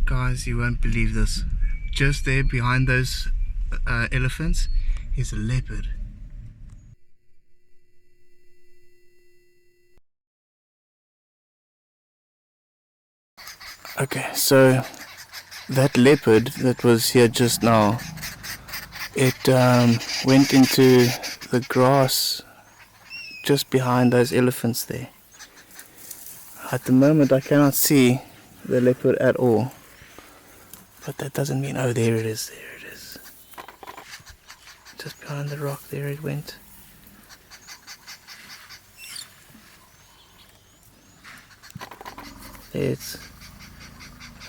Guys, you won't believe this. Just there behind those elephants is a leopard. Okay, so that leopard that was here just now, it went into the grass just behind those elephants there. At the moment I cannot see the leopard at all, but that doesn't mean, oh, there it is, just behind the rock, there it went. There it's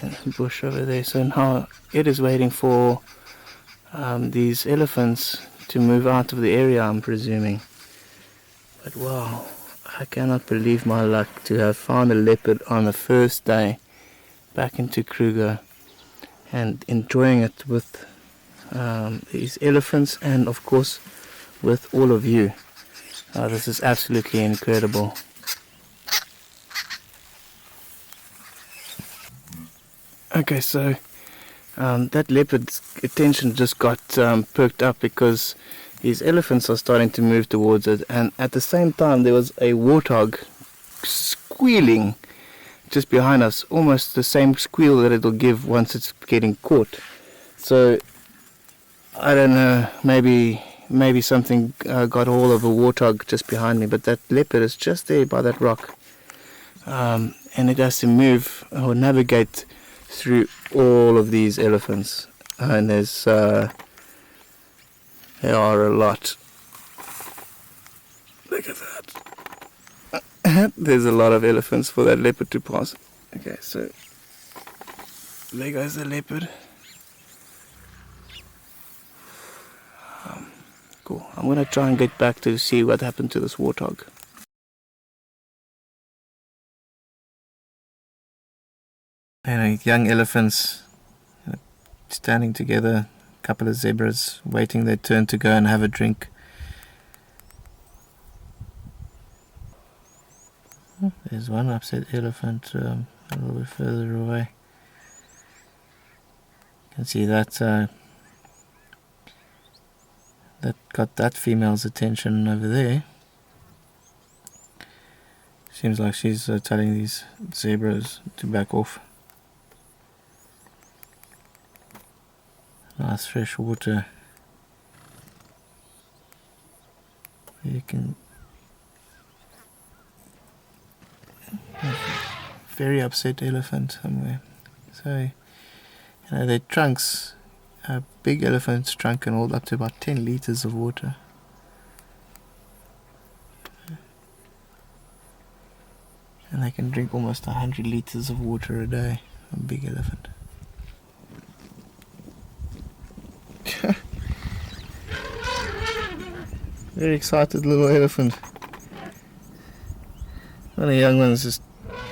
in the bush over there. So now it is waiting for these elephants to move out of the area, I'm presuming. But wow, I cannot believe my luck to have found a leopard on the first day back into Kruger and enjoying it with these elephants and of course with all of you. This is absolutely incredible. Okay, so that leopard's attention just got perked up because these elephants are starting to move towards it, and at the same time there was a warthog squealing just behind us, almost the same squeal that it'll give once it's getting caught. So I don't know, maybe something got hold of a warthog just behind me, but that leopard is just there by that rock, and it has to move or navigate through all of these elephants, and there are a lot. Look at that. There's a lot of elephants for that leopard to pass. Okay, so there goes the leopard. Cool. I'm gonna try and get back to see what happened to this warthog. And young elephants standing together, a couple of zebras waiting their turn to go and have a drink. There's one upset elephant a little bit further away. You can see that that got that female's attention over there. Seems like she's telling these zebras to back off. Nice fresh water. You can very upset elephant somewhere. So their trunks, a big elephant's trunk can hold up to about 10 liters of water. And they can drink almost 100 liters of water a day. A big elephant. Very excited little elephant. One of the young ones just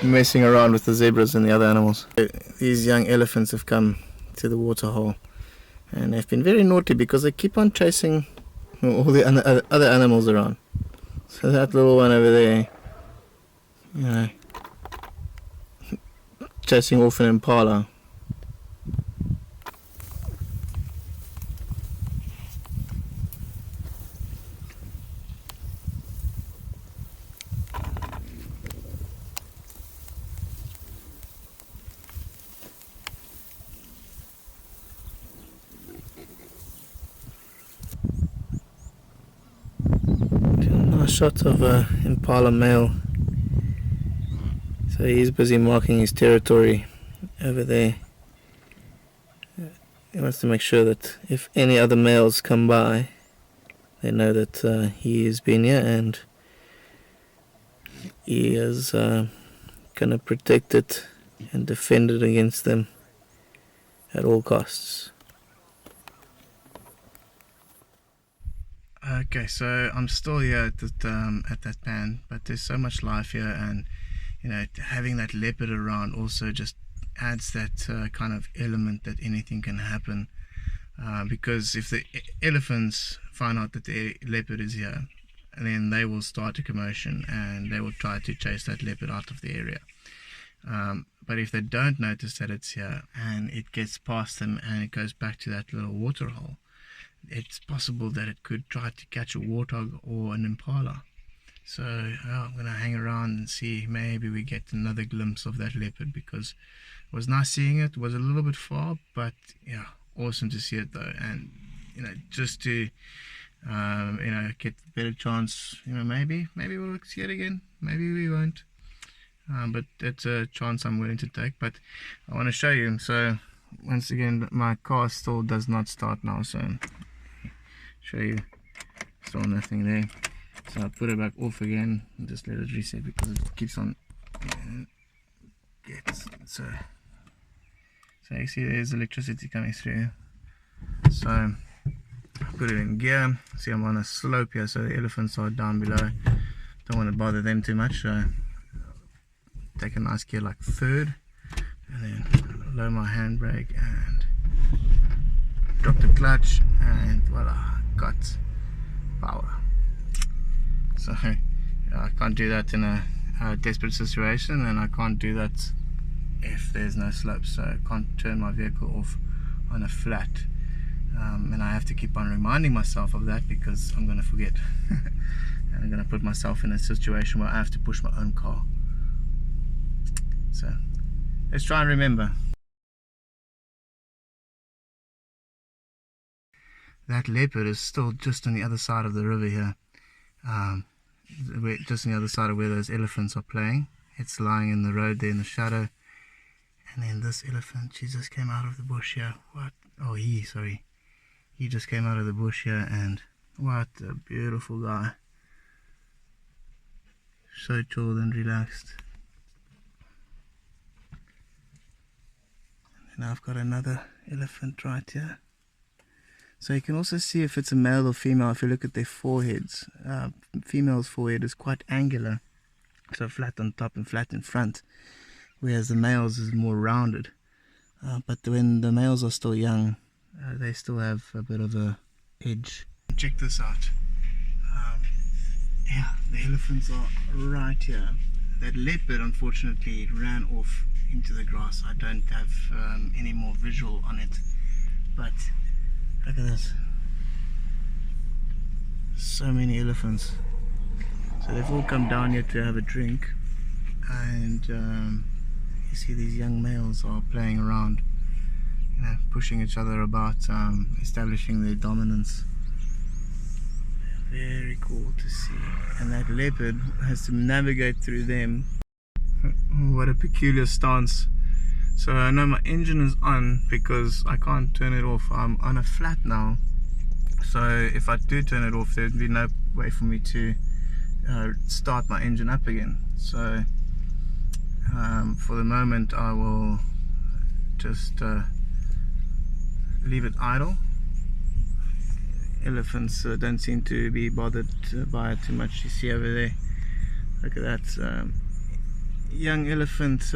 messing around with the zebras and the other animals. These young elephants have come to the waterhole and they've been very naughty because they keep on chasing all the other animals around. So that little one over there, chasing off an impala. Shot of impala male. So he's busy marking his territory over there. He wants to make sure that if any other males come by, they know that he has been here and he is gonna protect it and defend it against them at all costs. Okay, so I'm still here at that pan, but there's so much life here, and having that leopard around also just adds that kind of element that anything can happen. Because if the elephants find out that the leopard is here, then they will start a commotion and they will try to chase that leopard out of the area. But if they don't notice that it's here and it gets past them and it goes back to that little water hole, it's possible that it could try to catch a warthog or an impala. So I'm going to hang around and see, maybe we get another glimpse of that leopard, because it was nice seeing it. It was a little bit far, but yeah, awesome to see it though. And just to get a better chance, maybe we'll see it again, maybe we won't, but that's a chance I'm willing to take. But I want to show you. So once again, my car still does not start now, so show you, still nothing there. So I'll put it back off again and just let it reset, because it keeps on so you see there's electricity coming through. So I put it in gear. See, I'm on a slope here, so the elephants are down below. Don't want to bother them too much, so take a nice gear like third, and then lower my handbrake and drop the clutch, and voila, got power. So I can't do that in a desperate situation, and I can't do that if there's no slope, so I can't turn my vehicle off on a flat, and I have to keep on reminding myself of that, because I'm going to forget and I'm going to put myself in a situation where I have to push my own car. So let's try and remember. That leopard is still just on the other side of the river here, just on the other side of where those elephants are playing. It's lying in the road there in the shadow. And then this elephant, she just came out of the bush here. What? Oh, he just came out of the bush here, and what a beautiful guy. So chilled and relaxed. And then I've got another elephant right here. So you can also see if it's a male or female if you look at their foreheads. Female's forehead is quite angular, so flat on top and flat in front, whereas the male's is more rounded. But when the males are still young, they still have a bit of a edge. Check this out. Yeah, the elephants are right here. That leopard, unfortunately, ran off into the grass. I don't have any more visual on it, but look at this. So many elephants. So they've all come down here to have a drink, and you see these young males are playing around, pushing each other about, establishing their dominance. Very cool to see. And that leopard has to navigate through them. What a peculiar stance. So I know my engine is on because I can't turn it off. I'm on a flat now, so if I do turn it off, there'd be no way for me to start my engine up again. So for the moment I will just leave it idle. Elephants don't seem to be bothered by it too much. You see over there, look at that young elephant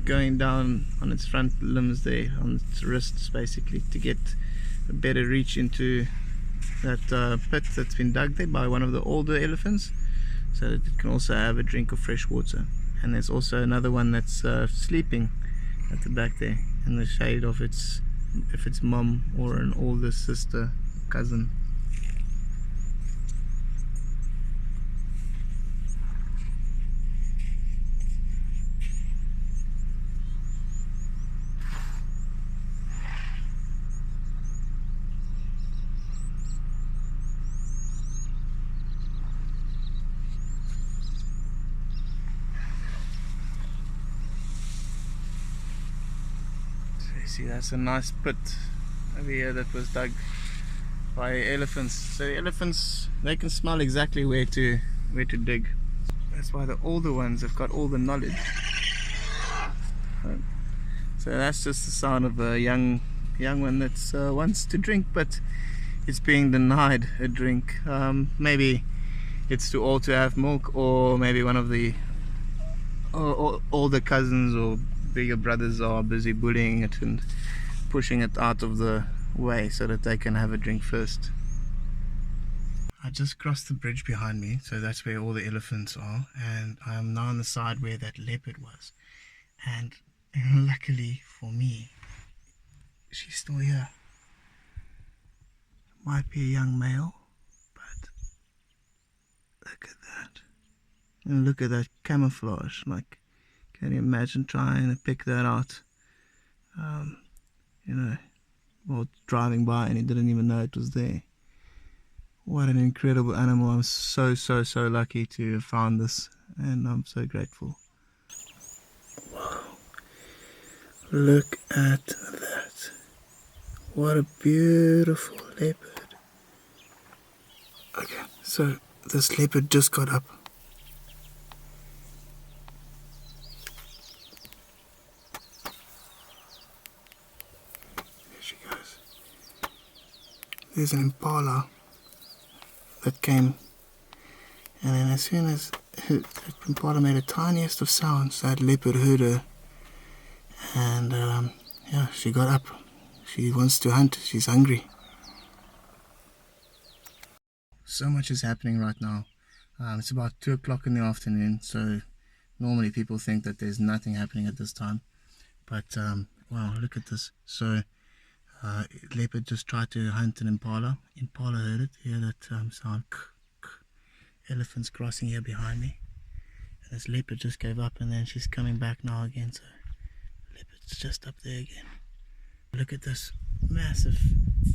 going down on its front limbs there, on its wrists basically, to get a better reach into that pit that's been dug there by one of the older elephants, so that it can also have a drink of fresh water. And there's also another one that's sleeping at the back there in the shade of its mom or an older sister, cousin. See, that's a nice pit over here that was dug by elephants. So the elephants, they can smell exactly where to dig. That's why the older ones have got all the knowledge. So that's just the sound of a young one that wants to drink, but it's being denied a drink. Maybe it's too old to have milk, or maybe one of the older cousins or bigger brothers are busy bullying it and pushing it out of the way so that they can have a drink first. I just crossed the bridge behind me, so that's where all the elephants are, and I'm now on the side where that leopard was. And luckily for me, she's still here. Might be a young male, but look at that. And look at that camouflage. Like, can you imagine trying to pick that out? You know, while driving by and he didn't even know it was there. What an incredible animal. I'm so lucky to have found this, and I'm so grateful. Wow. Look at that. What a beautiful leopard. Okay, so this leopard just got up. There she goes. There's an impala that came, and then as soon as the impala made the tiniest of sounds, that leopard heard her, and yeah, she got up. She wants to hunt. She's hungry. So much is happening right now. It's about 2 o'clock in the afternoon, so normally people think that there's nothing happening at this time, but wow, look at this. So leopard just tried to hunt an impala. Impala heard it. Hear that sound. Elephants crossing here behind me, and this leopard just gave up, and then she's coming back now again. So leopard's just up there again. Look at this massive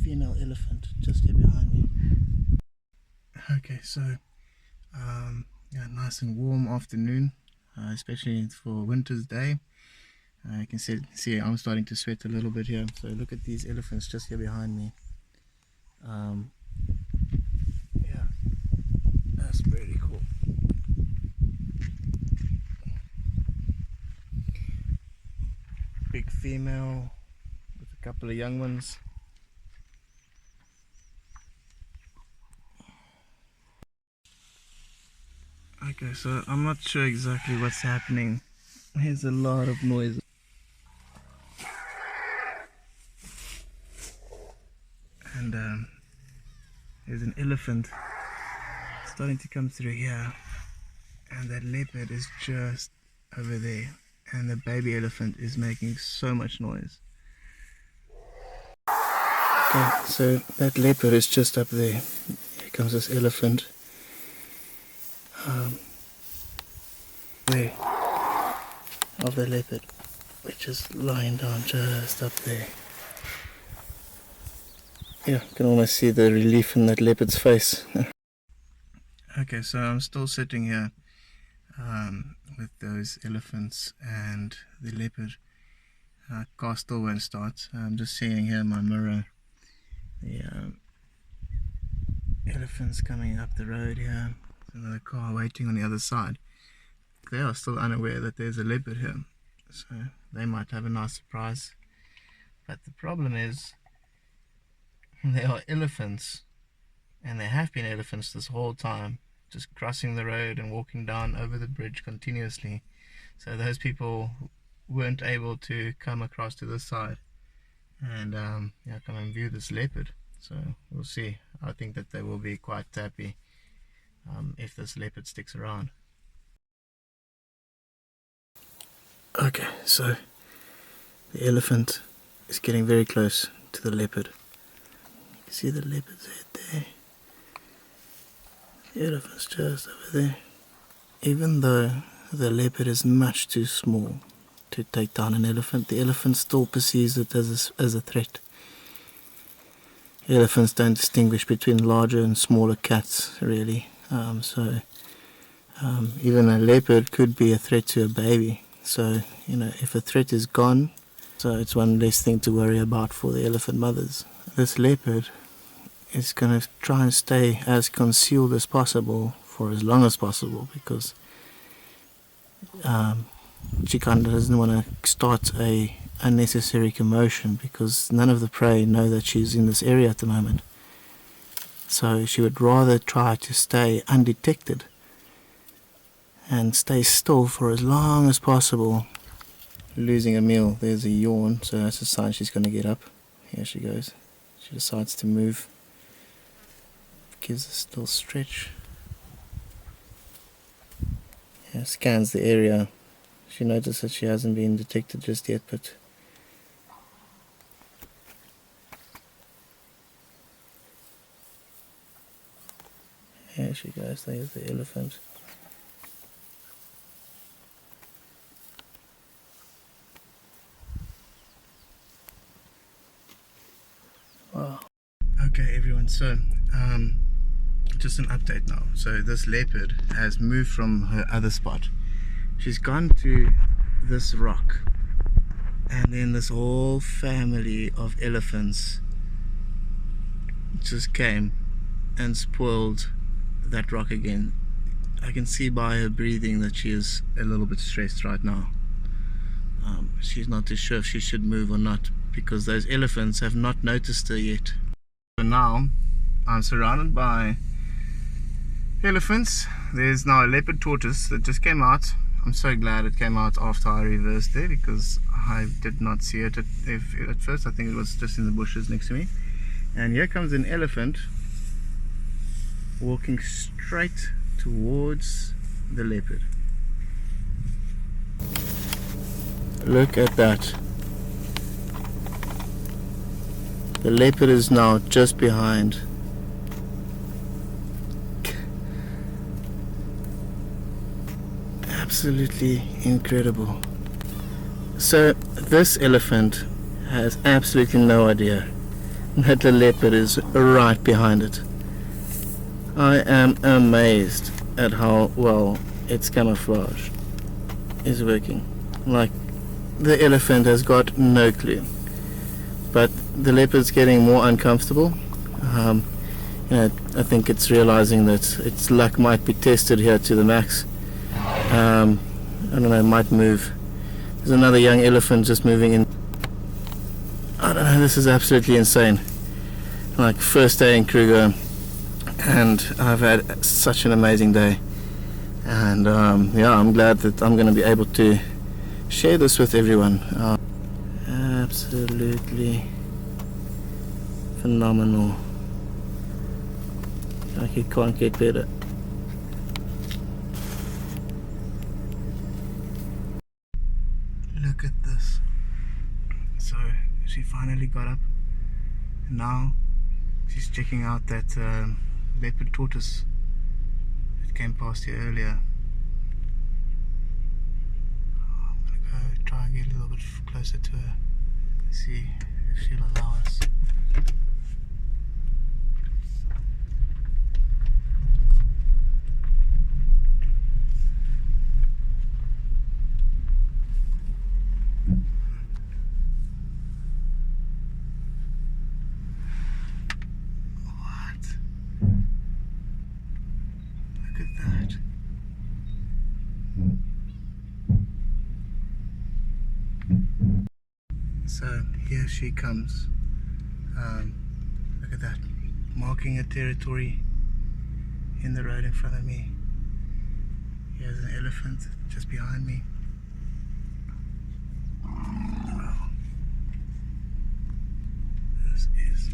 female elephant just here behind me. Okay, so yeah, nice and warm afternoon, especially for winter's day. You can see I'm starting to sweat a little bit here. So look at these elephants just here behind me. Yeah, that's pretty cool. Big female with a couple of young ones. Okay, so I'm not sure exactly what's happening. There's a lot of noise. And there's an elephant starting to come through here, and that leopard is just over there, and the baby elephant is making so much noise. Okay, so that leopard is just up there. Here comes this elephant. There of the leopard, which is lying down just up there. Yeah, you can almost see the relief in that leopard's face. Okay, so I'm still sitting here with those elephants and the leopard. Car still won't start. I'm just seeing here in my mirror the elephants coming up the road here. There's another car waiting on the other side. They are still unaware that there's a leopard here, so they might have a nice surprise. But the problem is, they are elephants, and they have been elephants this whole time, just crossing the road and walking down over the bridge continuously. So those people weren't able to come across to this side and yeah, come and view this leopard. So we'll see. I think that they will be quite happy if this leopard sticks around. Okay, so the elephant is getting very close to the leopard. You can see the leopard's head there. The elephant's just over there. Even though the leopard is much too small to take down an elephant, the elephant still perceives it as a threat. Elephants don't distinguish between larger and smaller cats, really. Even a leopard could be a threat to a baby. So, you know, if a threat is gone, so it's one less thing to worry about for the elephant mothers. This leopard is going to try and stay as concealed as possible for as long as possible, because she kind of doesn't want to start a unnecessary commotion, because none of the prey know that she's in this area at the moment. So she would rather try to stay undetected and stay still for as long as possible. Losing a meal. There's a yawn, so that's a sign she's going to get up. Here she goes. She decides to move. Gives a little stretch. Yeah, scans the area She noticed that she hasn't been detected just yet, but here she goes. There's the elephant. Wow. Okay everyone, so just an update now. So this leopard has moved from her other spot. She's gone to this rock, and then this whole family of elephants just came and spoiled that rock again. I can see by her breathing that she is a little bit stressed right now. She's not too sure if she should move or not, because those elephants have not noticed her yet. So now I'm surrounded by elephants. There's now a leopard tortoise that just came out. I'm so glad it came out after I reversed there, because I did not see it at first. I think it was just in the bushes next to me. And here comes an elephant walking straight towards the leopard. Look at that. The leopard is now just behind. Absolutely incredible. So this elephant has absolutely no idea that the leopard is right behind it. I am amazed at how well its camouflage is working. Like, the elephant has got no clue, but the leopard's getting more uncomfortable. I think it's realizing that its luck might be tested here to the max. I don't know, it might move. There's another young elephant just moving in. I don't know, this is absolutely insane. Like, first day in Kruger, and I've had such an amazing day. And yeah, I'm glad that I'm going to be able to share this with everyone. Absolutely phenomenal. Like, you can't get better. Look at this. So she finally got up, and now she's checking out that leopard tortoise that came past here earlier. I'm gonna go try and get a little bit closer to her, see if she'll allow us. So here she comes. Look at that, marking a territory in the road in front of me. Here's an elephant just behind me. Wow, this is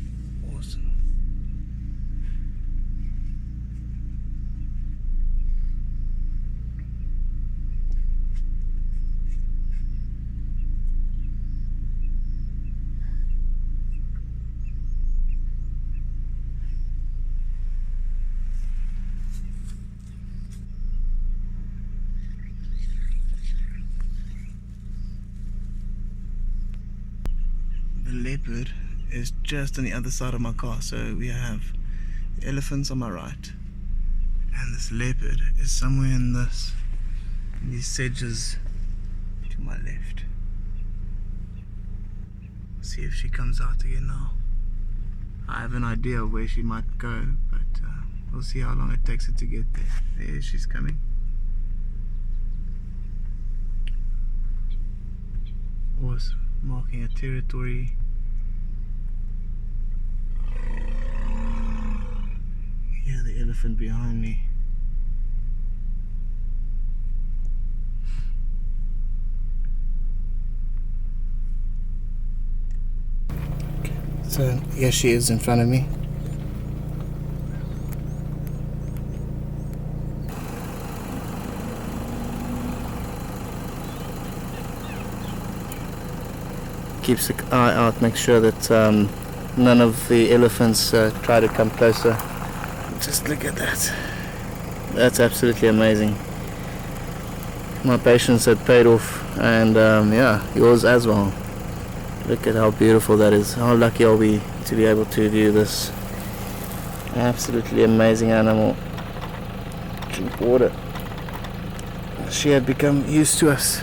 awesome. The leopard is just on the other side of my car, so we have the elephants on my right, and this leopard is somewhere in these sedges to my left. See if she comes out again now. I have an idea of where she might go, but we'll see how long it takes her to get there. There she's coming. Awesome. Marking a territory. Yeah, the elephant behind me. So here she is in front of me. keeps an eye out, makes sure that none of the elephants try to come closer. Just look at that. That's absolutely amazing. My patience had paid off, and yeah, yours as well. Look at how beautiful that is. How lucky are we to be able to view this absolutely amazing animal. Drink water. She had become used to us.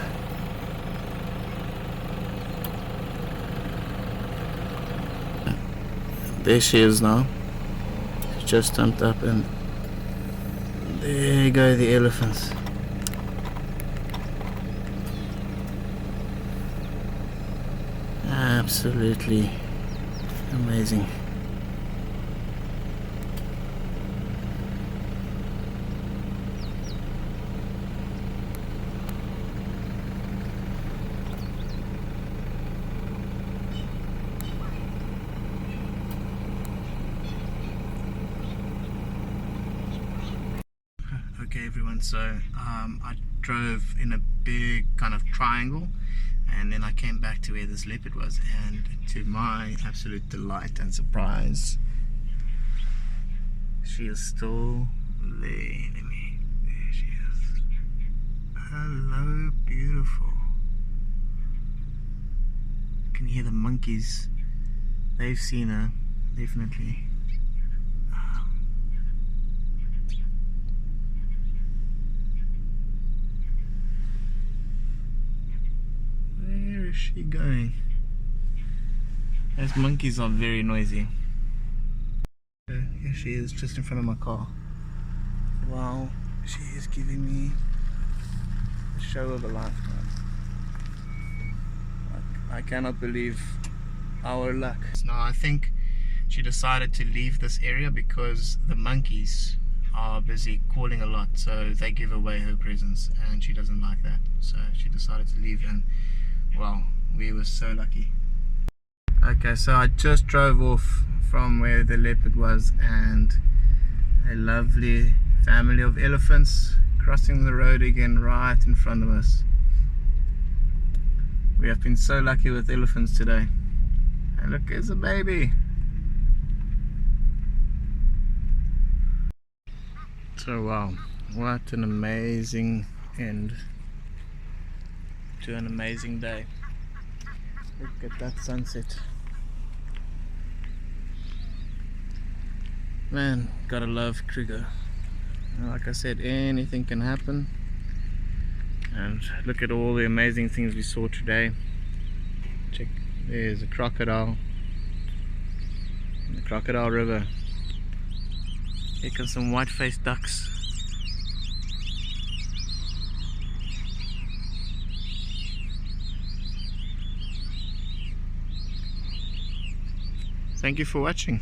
There she is now. She just jumped up, and there go the elephants. Absolutely amazing. Okay everyone, so I drove in a big kind of triangle, and then I came back to where this leopard was, and to my absolute delight and surprise, she is still there. There she is. Hello, beautiful. You can hear the monkeys. They've seen her, definitely. Where is she going? Those monkeys are very noisy. Here she is, just in front of my car. Wow, she is giving me the show of a lifetime. I cannot believe our luck. Now I think she decided to leave this area because the monkeys are busy calling a lot, so they give away her presence, and she doesn't like that. So she decided to leave, and wow, we were so lucky. Okay, so I just drove off from where the leopard was, and a lovely family of elephants crossing the road again right in front of us. We have been so lucky with elephants today. And look, there's a baby. So wow, what an amazing end to an amazing day. Look at that sunset. Man, gotta love Kruger. Like I said, anything can happen. And look at all the amazing things we saw today. Check, there's a crocodile in the Crocodile River. Here come some white-faced ducks. Thank you for watching.